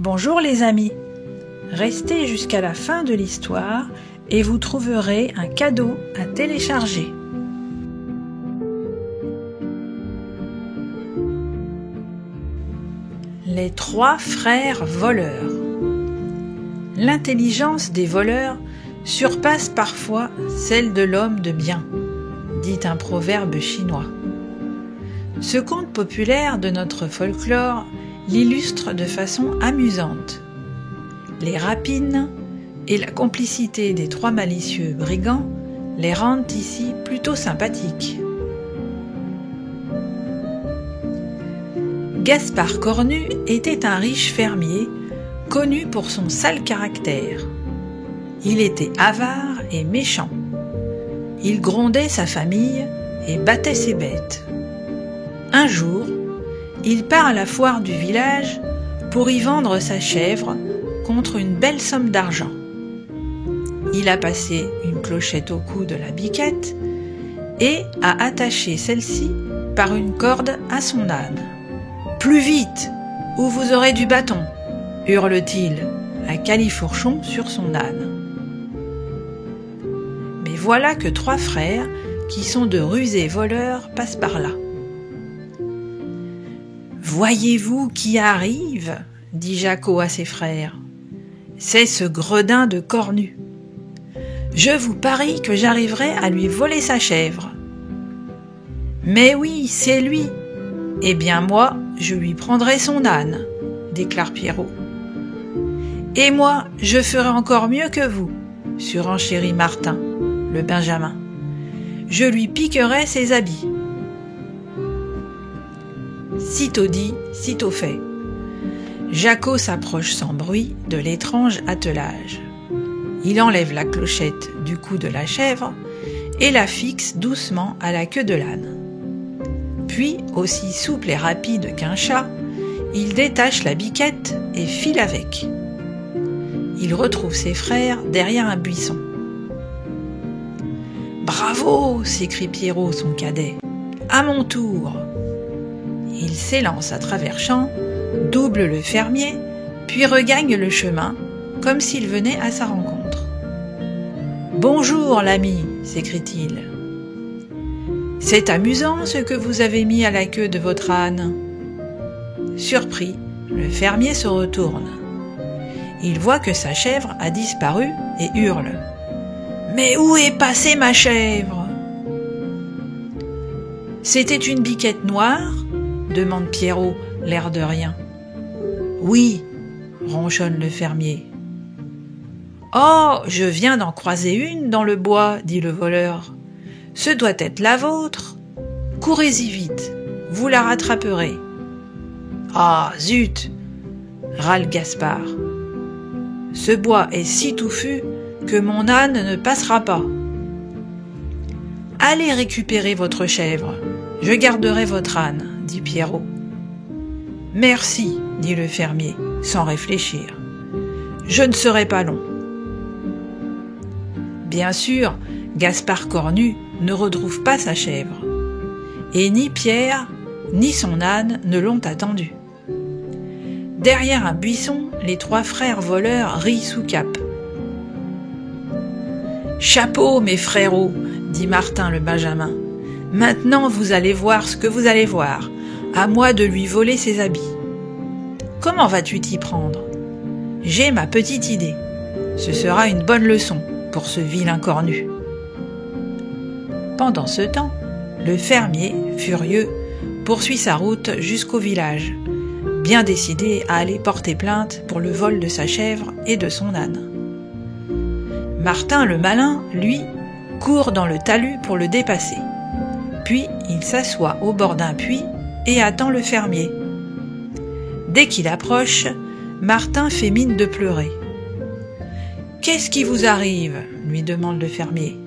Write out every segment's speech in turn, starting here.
Bonjour les amis, restez jusqu'à la fin de l'histoire et vous trouverez un cadeau à télécharger. Les 3 frères voleurs. L'intelligence des voleurs surpasse parfois celle de l'homme de bien, dit un proverbe chinois. Ce conte populaire de notre folklore l'illustre de façon amusante. Les rapines et la complicité des 3 malicieux brigands les rendent ici plutôt sympathiques. Gaspard Cornu était un riche fermier connu pour son sale caractère. Il était avare et méchant. Il grondait sa famille et battait ses bêtes. Un jour, il part à la foire du village pour y vendre sa chèvre contre une belle somme d'argent. Il a passé une clochette au cou de la biquette et a attaché celle-ci par une corde à son âne. « Plus vite, ou vous aurez du bâton !» hurle-t-il à califourchon sur son âne. Mais voilà que 3 frères, qui sont de rusés voleurs, passent par là. « Voyez-vous qui arrive ?» dit Jacquot à ses frères. « C'est ce gredin de Cornu. Je vous parie que j'arriverai à lui voler sa chèvre. »« Mais oui, c'est lui. Eh bien moi, je lui prendrai son âne, » déclare Pierrot. « Et moi, je ferai encore mieux que vous, » surenchérit Martin, le Benjamin. « Je lui piquerai ses habits. » Sitôt dit, sitôt fait. Jacquot s'approche sans bruit de l'étrange attelage. Il enlève la clochette du cou de la chèvre et la fixe doucement à la queue de l'âne. Puis, aussi souple et rapide qu'un chat, il détache la biquette et file avec. Il retrouve ses frères derrière un buisson. « Bravo !» s'écrie Pierrot, son cadet. « À mon tour !» Il s'élance à travers champs, double le fermier, puis regagne le chemin, comme s'il venait à sa rencontre. « Bonjour, l'ami !» s'écrie-t-il. « C'est amusant ce que vous avez mis à la queue de votre âne. » Surpris, le fermier se retourne. Il voit que sa chèvre a disparu et hurle. « Mais où est passée ma chèvre ?» « C'était une biquette noire ?» demande Pierrot, l'air de rien. « Oui, » ronchonne le fermier. « Oh, je viens d'en croiser une dans le bois, » dit le voleur. « Ce doit être la vôtre. Courez-y vite, vous la rattraperez. »« Ah, zut !» râle Gaspard. « Ce bois est si touffu que mon âne ne passera pas. »« Allez récupérer votre chèvre, je garderai votre âne, » dit Pierrot. « Merci, » dit le fermier, sans réfléchir. « Je ne serai pas long. » Bien sûr, Gaspard Cornu ne retrouve pas sa chèvre. Et ni Pierre, ni son âne ne l'ont attendu. Derrière un buisson, les 3 frères voleurs rient sous cape. « Chapeau, mes frérots !» dit Martin le Benjamin. « Maintenant, vous allez voir ce que vous allez voir. À moi de lui voler ses habits. Comment vas-tu t'y prendre ? J'ai ma petite idée. Ce sera une bonne leçon pour ce vilain Cornu. » Pendant ce temps, le fermier, furieux, poursuit sa route jusqu'au village, bien décidé à aller porter plainte pour le vol de sa chèvre et de son âne. Martin le malin, lui, court dans le talus pour le dépasser. Puis il s'assoit au bord d'un puits et attend le fermier. Dès qu'il approche, Martin fait mine de pleurer. « Qu'est-ce qui vous arrive ?» lui demande le fermier.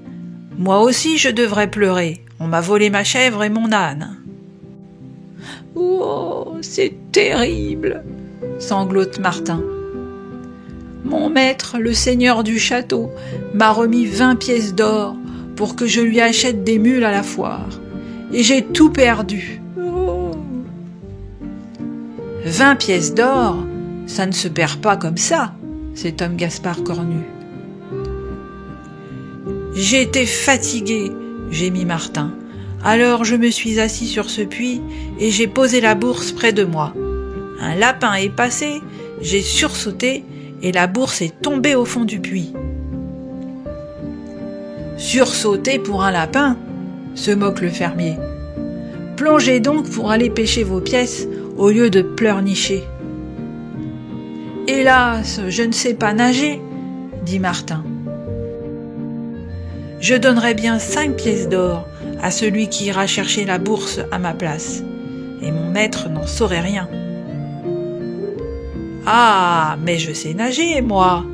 « Moi aussi je devrais pleurer, on m'a volé ma chèvre et mon âne. »« Oh, c'est terrible !» sanglote Martin. « Mon maître, le seigneur du château, m'a remis 20 pièces d'or pour que je lui achète des mules à la foire, et j'ai tout perdu. » 20 pièces d'or, Ça ne se perd pas comme ça, cet homme Gaspard cornu. J'ai été fatigué, gémit Martin. Alors je me suis assis sur ce puits et j'ai posé la bourse près de moi. Un lapin est passé, j'ai sursauté et la bourse est tombée au fond du puits. Sursauter pour un lapin, se moque le fermier. Plongez donc pour aller pêcher vos pièces au lieu de pleurnicher. Hélas, je ne sais pas nager, dit Martin. Je donnerai bien 5 pièces d'or à celui qui ira chercher la bourse à ma place, et mon maître n'en saurait rien. Ah, mais je sais nager, moi,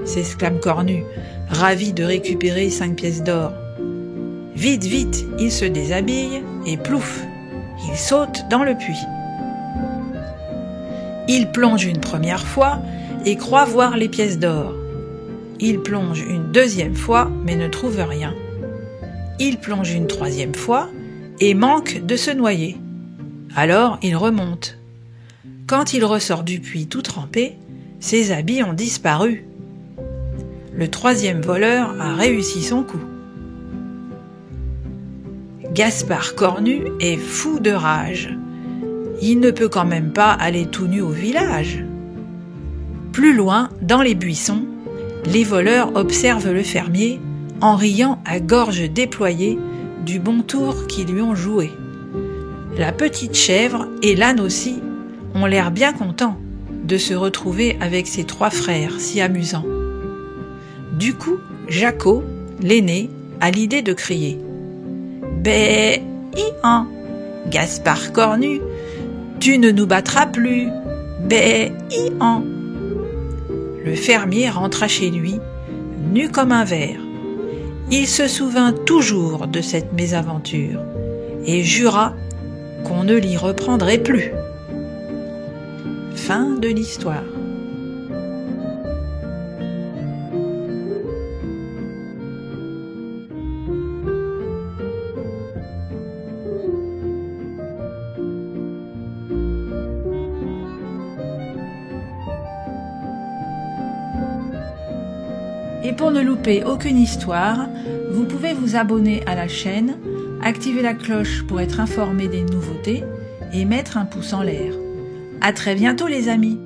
s'exclame Cornu, ravi de récupérer 5 pièces d'or. Vite, vite, il se déshabille et plouf, il saute dans le puits. Il plonge une première fois et croit voir les pièces d'or. Il plonge une deuxième fois mais ne trouve rien. Il plonge une troisième fois et manque de se noyer. Alors il remonte. Quand il ressort du puits tout trempé, ses habits ont disparu. Le troisième voleur a réussi son coup. Gaspard cornu est fou de rage. Il ne peut quand même pas aller tout nu au village. Plus loin, dans les buissons, les voleurs observent le fermier en riant à gorge déployée du bon tour qu'ils lui ont joué. La petite chèvre et l'âne aussi ont l'air bien contents de se retrouver avec ses 3 frères si amusants. Du coup, Jacot, l'aîné, a l'idée de crier « Bé-i-an, Gaspard cornu, tu ne nous battras plus, bé-i-an !» Le fermier rentra chez lui, nu comme un ver. Il se souvint toujours de cette mésaventure et jura qu'on ne l'y reprendrait plus. Fin de l'histoire. Et pour ne louper aucune histoire, vous pouvez vous abonner à la chaîne, activer la cloche pour être informé des nouveautés et mettre un pouce en l'air. À très bientôt les amis!